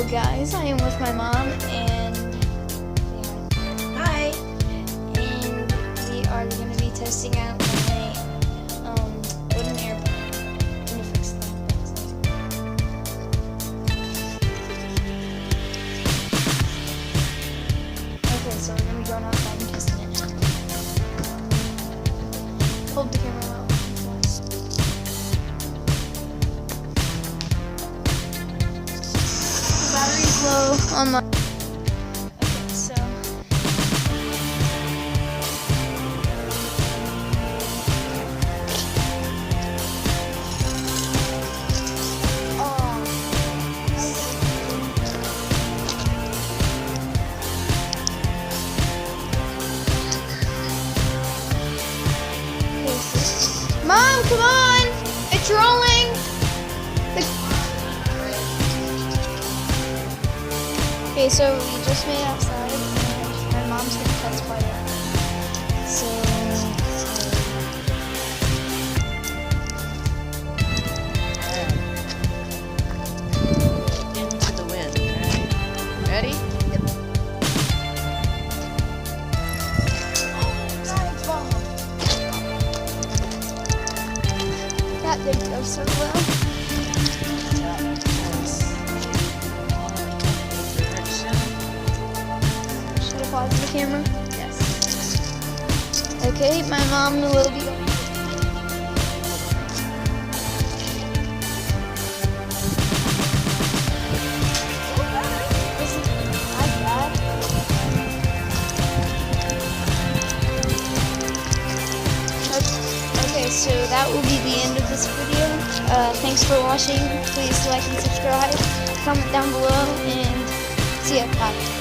Hello guys, I am with my mom and Hi. and we are going to be testing out my wooden airplane. I'm gonna fix that. Okay, so we're going to be going outside and testing it. Hold the camera well. The battery's low on my. Okay, so. Mom, come on! It's rolling! Okay, so we just made it outside and my mom's gonna test fire. So, Into the wind. Alright. Ready? that didn't go so well. Should I pause the camera? Yes. Okay, my mom will be. This is not bad. Okay, so that will be the end of this video. Thanks for watching. Please like and subscribe. Comment down below and see ya. Bye.